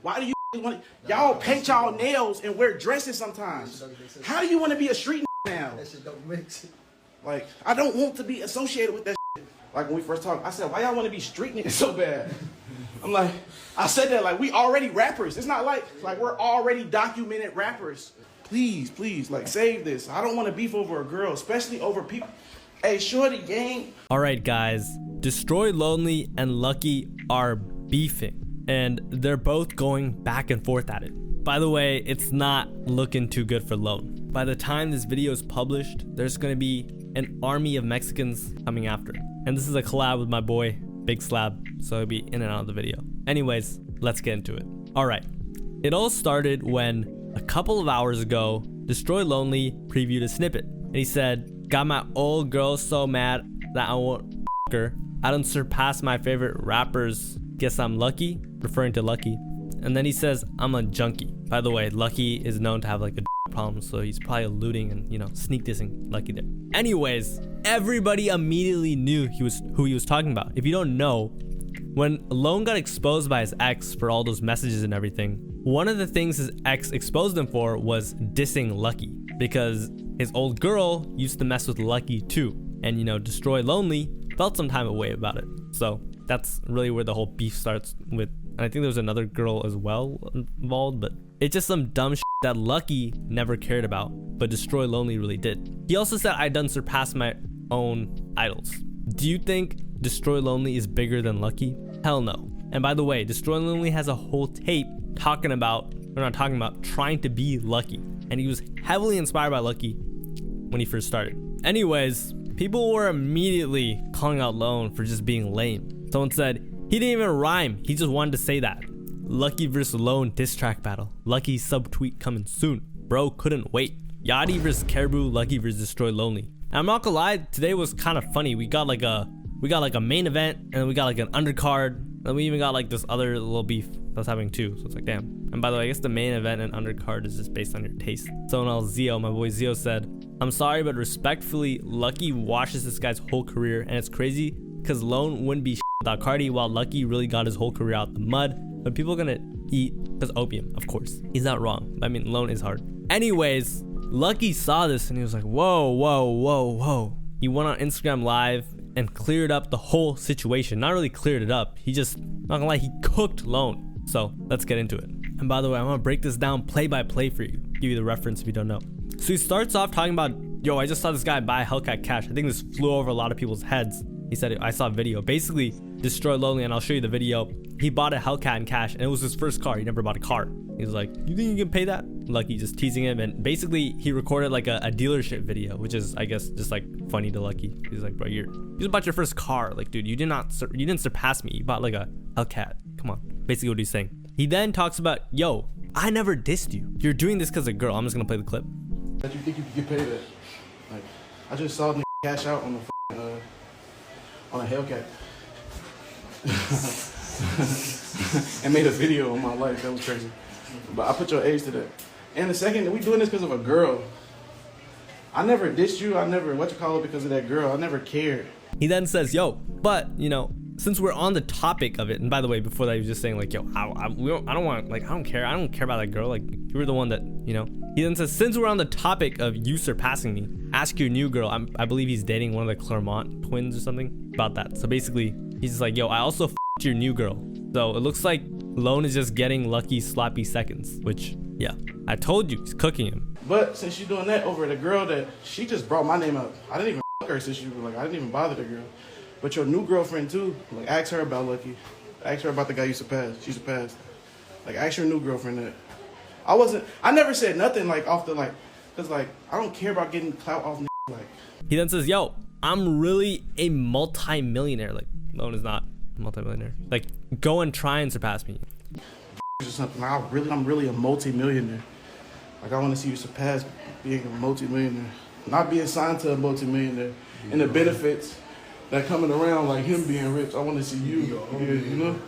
Why do you want y'all paint y'all nails and wear dresses sometimes? How do you want to be a street now? That shit don't make sense. Like, I don't want to be associated with that shit. Like, when we first talked, I said, why y'all want to be street niggas so bad? I'm like, I said that like we already rappers. It's not like we're already documented rappers. Please, like, save this. I don't want to beef over a girl, especially over people. Hey, shorty gang. All right, guys. Destroy Lonely and Lucki are beefing, and they're both going back and forth at it. By the way, it's not looking too good for Lone. By the time this video is published, there's going to be an army of Mexicans coming after. And this is a collab with my boy, Big Slab, so he'll be in and out of the video. Anyways, let's get into it. All right. It all started when a couple of hours ago, Destroy Lonely previewed a snippet. And he said, got my old girl so mad that I won't f her. I don't surpass my favorite rappers. Guess I'm lucky, referring to Lucki. And then he says, I'm a junkie. By the way, Lucki is known to have like a problem, so he's probably alluding and, you know, sneak dissing Lucki there. Anyways, everybody immediately knew who he was talking about. If you don't know, when Lone got exposed by his ex for all those messages and everything, one of the things his ex exposed him for was dissing Lucki, because his old girl used to mess with Lucki too. And, you know, Destroy Lonely felt some type of way about it. So that's really where the whole beef starts with. And I think there was another girl as well involved, but it's just some dumb shit that Lucki never cared about, but Destroy Lonely really did. He also said I done surpassed my own idols. Do you think Destroy Lonely is bigger than Lucki? Hell no. And by the way, Destroy Lonely has a whole tape trying to be Lucki. And he was heavily inspired by Lucki when he first started. Anyways, people were immediately calling out Lone for just being lame. Someone said, he didn't even rhyme. He just wanted to say that. Lucki vs Lone diss track battle. Lucki subtweet coming soon. Bro couldn't wait. Yachty vs Caribou. Lucki vs Destroy Lonely. And I'm not gonna lie, today was kind of funny. We got like a main event, and then we got like an undercard, and then we even got like this other little beef that's happening too. So it's like, damn. And by the way, I guess the main event and undercard is just based on your taste. Someone else, Zio, my boy Zio, said, I'm sorry, but respectfully, Lucki washes this guy's whole career, and it's crazy because Lone wouldn't be without Cardi, while Lucki really got his whole career out the mud. But people are gonna eat because opium, of course. He's not wrong. I mean, Lone is hard. Anyways, Lucki saw this and he was like, whoa. He went on Instagram Live and cleared up the whole situation. Not really cleared it up. He just, not gonna lie, he cooked Lone. So let's get into it. And by the way, I'm gonna break this down play by play for you. Give you the reference if you don't know. So he starts off talking about, yo, I just saw this guy buy Hellcat Cash. I think this flew over a lot of people's heads. He said, I saw a video. Basically, Destroy Lonely, and I'll show you the video. He bought a Hellcat in cash, and it was his first car. He never bought a car. He was like, you think you can pay that? Lucki just teasing him, and basically, he recorded like a dealership video, which is, I guess, just like funny to Lucki. He's like, bro, you just bought your first car. Like, dude, you didn't surpass me. You bought like a Hellcat. Come on. Basically what he's saying. He then talks about, yo, I never dissed you. You're doing this because of a girl. I'm just gonna play the clip. That you think you could get paid that? Like, I just saw the cash out on the on a Hellcat and made a video on my life. That was crazy. But I put your age to that. And the second, we doing this because of a girl. I never dissed you. I never because of that girl. I never cared. He then says, yo, but you know, since we're on the topic of it, and by the way, before that he was just saying like, yo, I don't care about that girl. Like, you were the one that, you know. He then says, since we're on the topic of you surpassing me, ask your new girl. I believe he's dating one of the Claremont twins or something about that. So basically, he's just like, yo, I also f***ed your new girl. So it looks like Lone is just getting Lucki's sloppy seconds, which, yeah, I told you, he's cooking him. But since you're doing that over the girl that she just brought my name up, I didn't even f*** her since I didn't even bother the girl. But your new girlfriend too, like, ask her about Lucki. Ask her about the guy you surpassed. She surpassed. Like, ask your new girlfriend that. I never said nothing like off the cause like I don't care about getting clout off like. He then says, yo, I'm really a multi-millionaire. Like, Lone is not a multi-millionaire. Like, go and try and surpass me. Or something. I'm really a multi-millionaire. Like, I want to see you surpass being a multi-millionaire, not being signed to a multi-millionaire, and the benefits that coming around like him being rich. I want to see you, you know.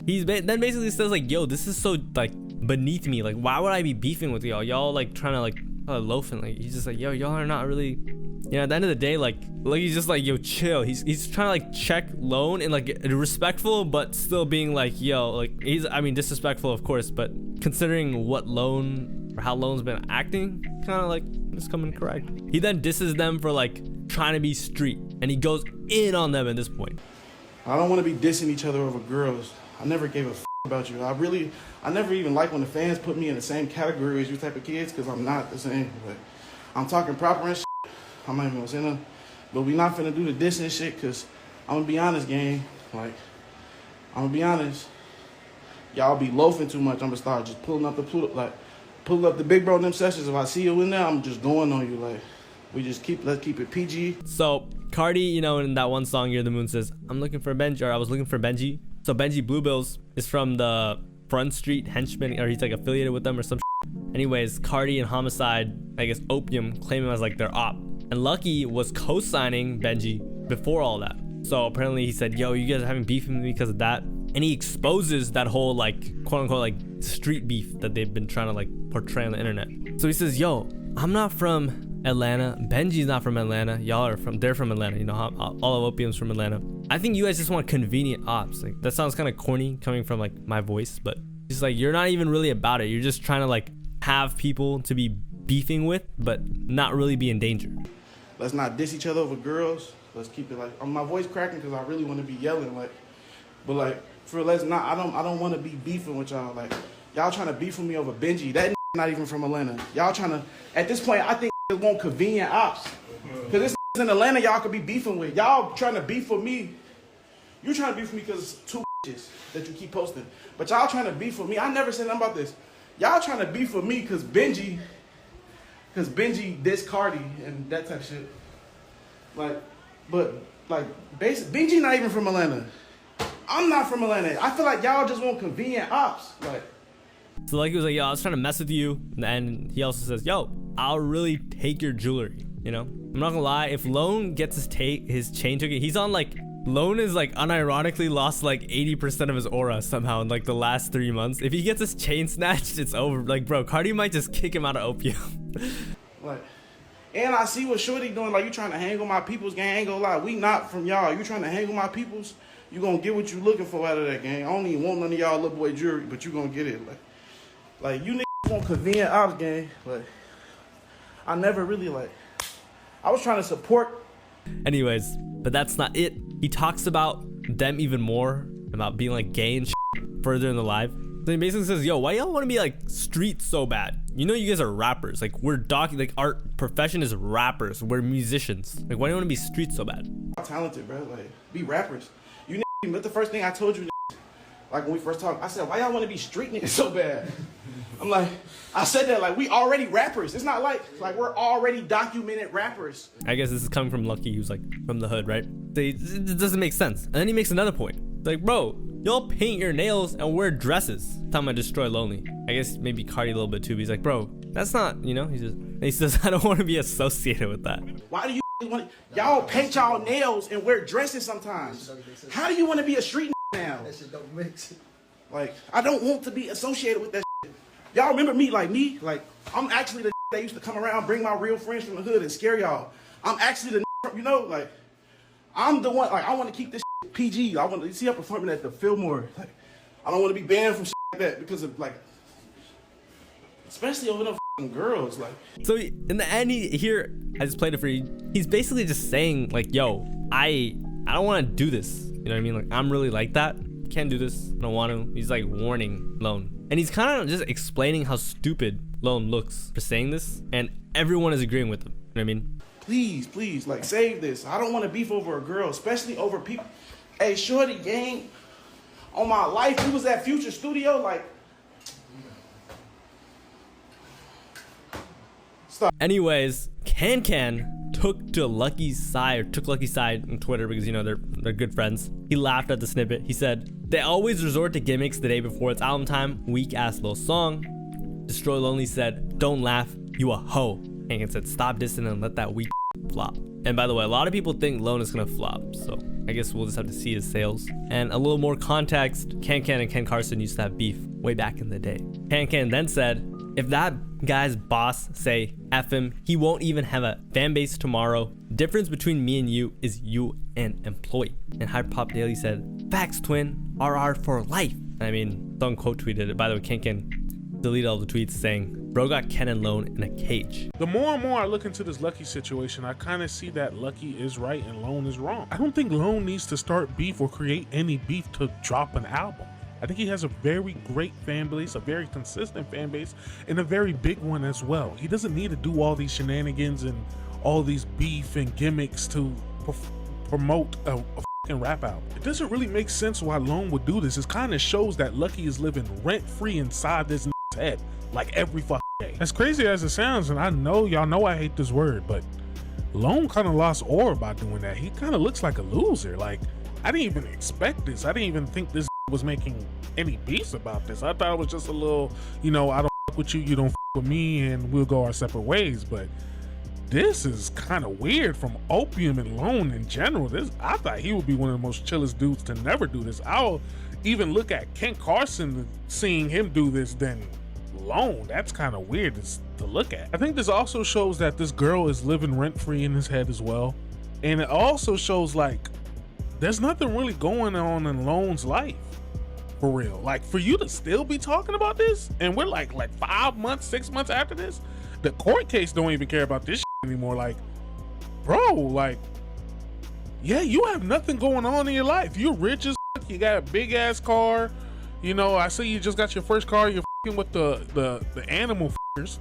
He's then basically says like, yo, this is so like beneath me. Like, why would I be beefing with y'all? Y'all like trying to like loaf, and like he's just like, yo, y'all are not really You know, at the end of the day, like he's just like, yo, chill. He's trying to like check Lone and like respectful, but still being like, yo, like I mean, disrespectful of course, but considering what Lone or how Lone's been acting, kind of like it's coming correct. He then disses them for like trying to be street, and he goes in on them at this point. I don't want to be dissing each other over girls. I never gave a about you. I never even like when the fans put me in the same category as you type of kids, because I'm not the same. But I'm talking proper and shit. I'm not even gonna say nothing. But we not finna do the dissing shit, because I'm gonna be honest, gang. Like, I'm gonna be honest. Y'all be loafing too much. I'm gonna start just pulling up the big bro in them sessions. If I see you in there, I'm just going on you. Like, let's keep it PG. So Cardi, you know, in that one song, You're the Moon, says, I was looking for Benji. So Benji Bluebills is from the Front Street Henchmen, or he's like affiliated with them or some shit. Anyways, Cardi and Homicide, I guess Opium, claim him as like their op. And Lucki was co-signing Benji before all that. So apparently he said, yo, you guys are having beef with me because of that. And he exposes that whole like quote unquote like street beef that they've been trying to like portray on the internet. So he says, yo, I'm not from Atlanta. Benji's not from Atlanta. They're from Atlanta. You know, all of Opium's from Atlanta. I think you guys just want convenient ops. Like, that sounds kind of corny coming from like my voice, but it's like, you're not even really about it. You're just trying to like have people to be beefing with, but not really be in danger. Let's not diss each other over girls. Let's keep it like, my voice cracking because I really want to be yelling, like, but like, I don't want to be beefing with y'all. Like, y'all trying to beef with me over Benji. That not even from Atlanta. Y'all trying to, at this point, I think it want convenient ops. Because this in Atlanta, y'all could be beefing with. Y'all trying to beef with me. You trying to beef with me because it's two that you keep posting. But y'all trying to beef with me. I never said nothing about this. Y'all trying to beef with me because Benji dissed Cardi and that type of shit. Like, but like, Benji not even from Atlanta. I'm not from Atlanta. I feel like y'all just want convenient ops. Like, so like he was like, yo, I was trying to mess with you, and he also says, yo, I'll really take your jewelry. You know, I'm not gonna lie, if Lone gets his chain taken, he's on like, Lone is like unironically lost like 80% of his aura somehow in like the last 3 months. If he gets his chain snatched, it's over. Like, bro, Cardi might just kick him out of Opium. Like, and I see what Shorty doing. Like, you trying to hang with my peoples, gang. I ain't gonna lie, we not from y'all. You trying to hang with my peoples, you gonna get what you looking for out of that, gang. I don't even want none of y'all little boy jewelry, but you gonna get it. Like you niggas want convenient ops, gang. Like, I never really like. I was trying to support. Anyways, but that's not it. He talks about them even more, about being like gay and shit further in the live. So he basically says, yo, why y'all want to be like street so bad? You know, you guys are rappers. Like, like our profession is rappers. We're musicians. Like, why do you want to be street so bad? Talented, bro. Like, be rappers. You niggas, but the first thing I told you, like when we first talked, I said, why y'all want to be street niggas so bad? I'm like, I said that like we already rappers. It's not like we're already documented rappers. I guess this is coming from Lucki, who's like from the hood, right? It doesn't make sense. And then he makes another point. Like, bro, y'all paint your nails and wear dresses. Time I destroy Lonely. I guess maybe Cardi a little bit too, but he's like, bro, that's not, you know, he says, I don't want to be associated with that. Why do you want, y'all paint y'all nails and wear dresses sometimes? How do you want to be a street now? That shit don't mix. Like, I don't want to be associated with that shit. Y'all remember me, like, I'm actually the that used to come around, bring my real friends from the hood and scare y'all. I'm actually the you know, like, I'm the one, like, I want to keep this PG. I want to see her performing at the Fillmore. Like, I don't want to be banned from like that because of, like, especially over the girls. Like, so in the end, here, I just played it for you. He's basically just saying, like, yo, I don't want to do this. You know what I mean? Like, I'm really like that. Can't do this. I don't want to. He's like warning Lone. And he's kind of just explaining how stupid Lone looks for saying this. And everyone is agreeing with him. You know what I mean? Please, like, save this. I don't want to beef over a girl, especially over people. Hey, Shorty, gang, on my life, we was at Future Studio, like. Stop. Anyways, Can took Lucki's side on Twitter because, you know, they're good friends. He laughed at the snippet. He said, they always resort to gimmicks the day before it's album time. Weak ass little song. Destroy Lonely said, don't laugh, you a hoe. Can said, stop dissing and let that weak flop. And by the way, a lot of people think Lone is gonna flop, so I guess we'll just have to see his sales. And a little more context, Can and Ken Carson used to have beef way back in the day. Can then said, if that guy's boss say F him, he won't even have a fan base tomorrow. Difference between me and you is you an employee. And Hyperpop Daily said, facts twin, RR for life. I mean, don't quote tweeted it. By the way, Ken deleted all the tweets saying, bro got Ken and Lone in a cage. The more and more I look into this Lucki situation, I kind of see that Lucki is right and Lone is wrong. I don't think Lone needs to start beef or create any beef to drop an album. I think he has a very great fan base, a very consistent fan base, and a very big one as well. He doesn't need to do all these shenanigans and all these beef and gimmicks to promote a fucking rap album. It doesn't really make sense why Lone would do this. It kind of shows that Lucki is living rent-free inside this head, like every fucking day. As crazy as it sounds, and I know y'all know I hate this word, but Lone kind of lost aura by doing that. He kind of looks like a loser. Like, I didn't even expect this. I didn't even think this was making any beefs about this. I thought it was just a little, I don't fuck with you, you don't fuck with me, and we'll go our separate ways. But this is kind of weird from Opium and Lone in general. I thought he would be one of the most chillest dudes to never do this. I'll even look at Ken Carson seeing him do this than Lone. That's kind of weird to look at. I think this also shows that this girl is living rent-free in his head as well. And it also shows like there's nothing really going on in Lone's life. For real. Like, for you to still be talking about this, and we're like 5 months, 6 months after this, the court case don't even care about this shit anymore. Like, bro, like, yeah, you have nothing going on in your life. You're rich as fuck. You got a big ass car. I see you just got your first car. You're fucking with the animal fuckers.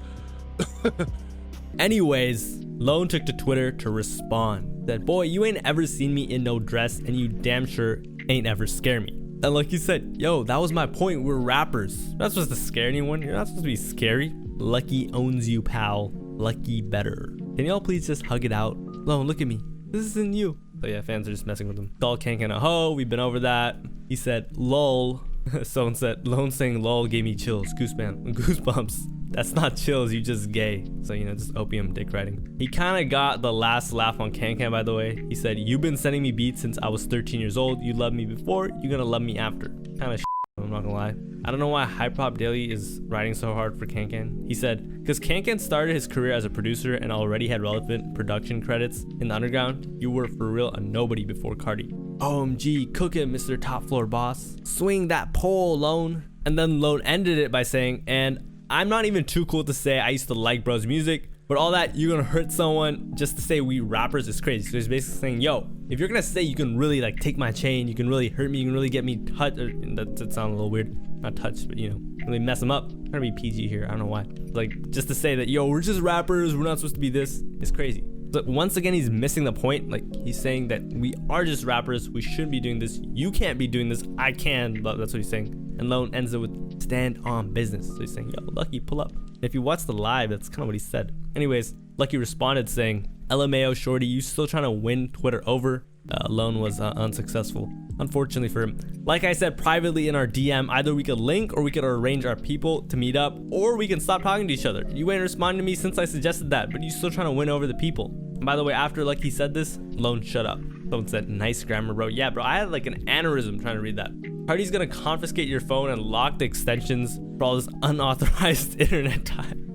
Anyways, Lone took to Twitter to respond. Said, boy, you ain't ever seen me in no dress, and you damn sure ain't ever scare me. And like you said, yo, that was my point. We're rappers. You're not supposed to scare anyone. You're not supposed to be scary. Lucky owns you, pal. Lucky better. Can y'all please just hug it out? Lone, look at me. This isn't you. But yeah, fans are just messing with him. Doll can't a hoe. We've been over that. He said, lol. Someone said, Lone saying lol gave me chills. Goosebumps. That's not chills, you just gay. So, just Opium dick riding. He kind of got the last laugh on Can, by the way. He said, you've been sending me beats since I was 13 years old. You loved me before, you're gonna love me after. Kind of I'm not gonna lie. I don't know why Hyperpop Daily is writing so hard for Can. He said, because Can started his career as a producer and already had relevant production credits in the underground, you were for real a nobody before Cardi. OMG, cook it, Mr. Top Floor Boss. Swing that pole, Lone. And then Lone ended it by saying, and I'm not even too cool to say I used to like bro's music, but all that you're gonna hurt someone just to say we rappers is crazy. So he's basically saying, yo, if you're gonna say you can really take my chain, you can really hurt me, you can really get me touched, that sounds a little weird, not touched, but really mess them up. I'm trying to be PG here, I don't know why. Like, just to say that, yo, we're just rappers, we're not supposed to be this, is crazy. But once again, he's missing the point. Like, he's saying that we are just rappers, we shouldn't be doing this, you can't be doing this, I can, but that's what he's saying. And Lone ends it with stand on business. So he's saying, yo, Lucky, pull up. If you watch the live, that's kind of what he said. Anyways, Lucky responded saying, LMAO shorty, you still trying to win Twitter over? Lone was unsuccessful, unfortunately for him. Like I said privately in our DM, either we could link or we could arrange our people to meet up, or we can stop talking to each other. You ain't responding to me since I suggested that, but you still trying to win over the people. And by the way, after Lucky said this, Lone shut up. Someone said, nice grammar, bro. Yeah, bro, I had like an aneurysm trying to read that. Party's gonna confiscate your phone and lock the extensions for all this unauthorized internet time.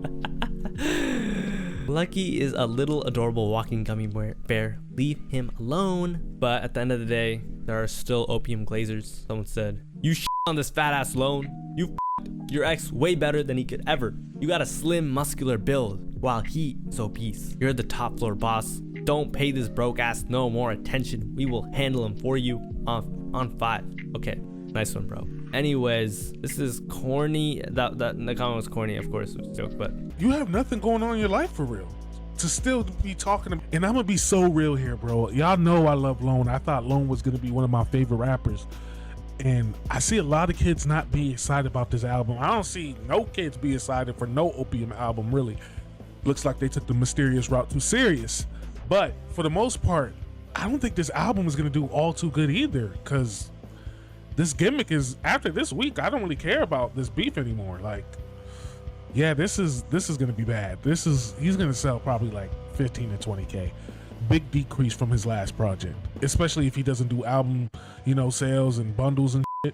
Lucky is a little adorable walking gummy bear. Leave him alone. But at the end of the day, there are still opium glazers. Someone said, you shit on this fat ass Lone. You f***ed your ex way better than he could ever. You got a slim, muscular build while he is obese. You're the top floor boss. Don't pay this broke ass no more attention. We will handle him for you on 5. Okay, nice one, bro. Anyways, this is corny. That the comment was corny, of course, it was a joke, but you have nothing going on in your life for real to still be talking to me. And I'm gonna be so real here, bro. Y'all know I love Lone. I thought Lone was gonna be one of my favorite rappers, and I see a lot of kids not be excited about this album. I don't see no kids be excited for no Opium album, really. Looks like they took the mysterious route too serious. But for the most part, I don't think this album is gonna do all too good either, because this gimmick is, after this week, I don't really care about this beef anymore. Like, yeah, this is gonna be bad. He's gonna sell probably like 15 to 20K. Big decrease from his last project, especially if he doesn't do album, sales and bundles and shit.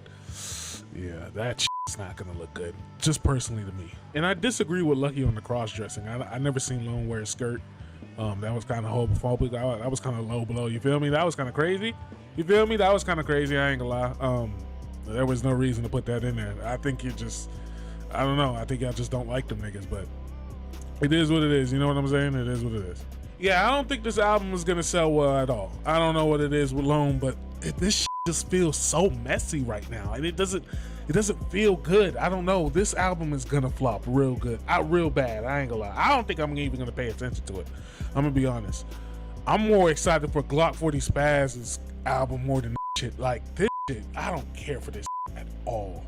Yeah, that shit's it's not gonna look good, just personally to me. And I disagree with Lucki on the cross dressing. I never seen Lone wear a skirt. That was kind of homophobic. That was kind of low blow. You feel me? That was kind of crazy. You feel me? That was kind of crazy. I ain't gonna lie. There was no reason to put that in there. I think you just, I don't know. I think y'all just don't like them niggas, but it is what it is. You know what I'm saying? It is what it is. Yeah, I don't think this album is gonna sell well at all. I don't know what it is with Lone, but this shit just feels so messy right now, and it doesn't feel good. I don't know. This album is gonna flop real good, real bad. I ain't gonna lie. I don't think I'm even gonna pay attention to it. I'm gonna be honest. I'm more excited for Glock 40 Spaz's album more than this shit. Like this shit, I don't care for this at all.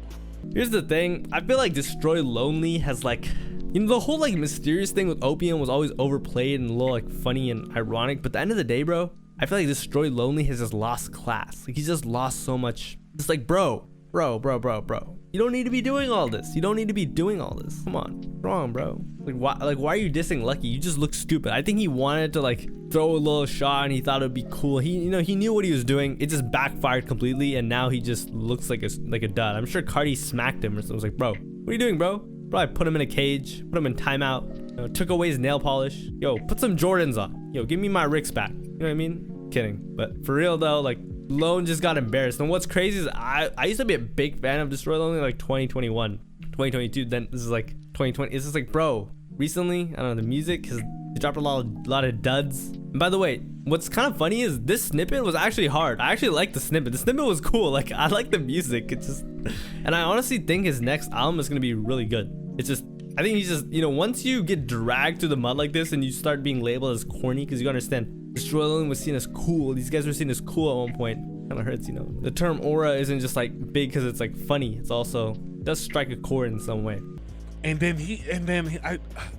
Here's the thing. I feel like Destroy Lonely has like, you know, the whole like mysterious thing with Opium was always overplayed and a little like funny and ironic. But at the end of the day, bro, I feel like Destroy Lonely has just lost class. Like he's just lost so much. It's like, bro. You don't need to be doing all this. You don't need to be doing all this. Come on, wrong, bro. Why are you dissing Lucki? You just look stupid. I think he wanted to like throw a little shot and he thought it'd be cool. He knew what he was doing. It just backfired completely, and now he just looks like a dud. I'm sure Cardi smacked him or something. I was like, bro, what are you doing, bro? Bro, I put him in a cage, put him in timeout, took away his nail polish. Yo, put some Jordans on. Yo, give me my Ricks back. You know what I mean? Kidding. But for real though, like Lone just got embarrassed. And what's crazy is I used to be a big fan of Destroy Lonely like 2021, 2022. Then this is like 2020. It's just like, bro, recently, I don't know, the music has dropped a lot of duds. And by the way, what's kind of funny is this snippet was actually hard. I actually liked the snippet. The snippet was cool. Like I like the music. It's just, and I honestly think his next album is gonna be really good. It's just, I think he's just, once you get dragged through the mud like this and you start being labeled as corny, because you gotta understand, Destroy Lonely was seen as cool. These guys were seen as cool at one point. Kind of hurts, The term aura isn't just like big because it's like funny. It's also, it does strike a chord in some way. And then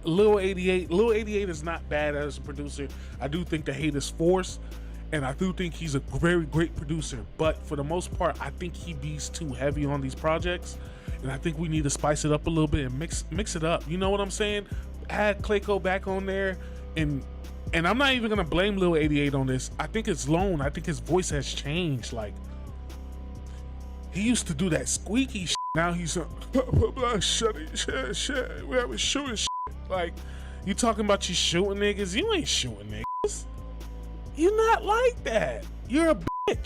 Lil 88 is not bad as a producer. I do think the hate is forced, and I do think he's a very great producer. But for the most part, I think he beats too heavy on these projects, and I think we need to spice it up a little bit and mix it up. You know what I'm saying? Add Clayco back on there, and I'm not even gonna blame Lil 88 on this. I think it's Lone. I think his voice has changed. Like he used to do that squeaky shit. Now he's shit. We have shooting shit. Like you talking about you shooting niggas? You ain't shooting niggas. You're not like that. You're a bitch.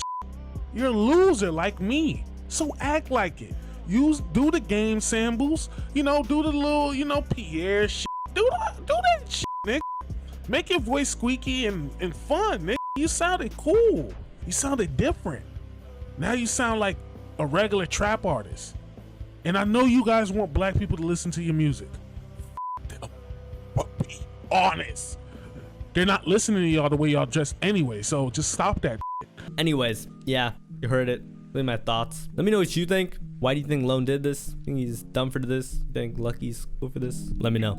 You're a loser like me. So act like it. Do the game samples. Do the little Pierre shit. Do that shit, nigga. Make your voice squeaky and fun, nigga. You sounded cool. You sounded different. Now you sound like a regular trap artist. And I know you guys want black people to listen to your music. But be honest. They're not listening to y'all the way y'all dress anyway, so just stop that. Anyways, yeah, you heard it. Leave my thoughts. Let me know what you think. Why do you think Lone did this? Think he's dumb for this? Think Lucki's cool for this? Let me know.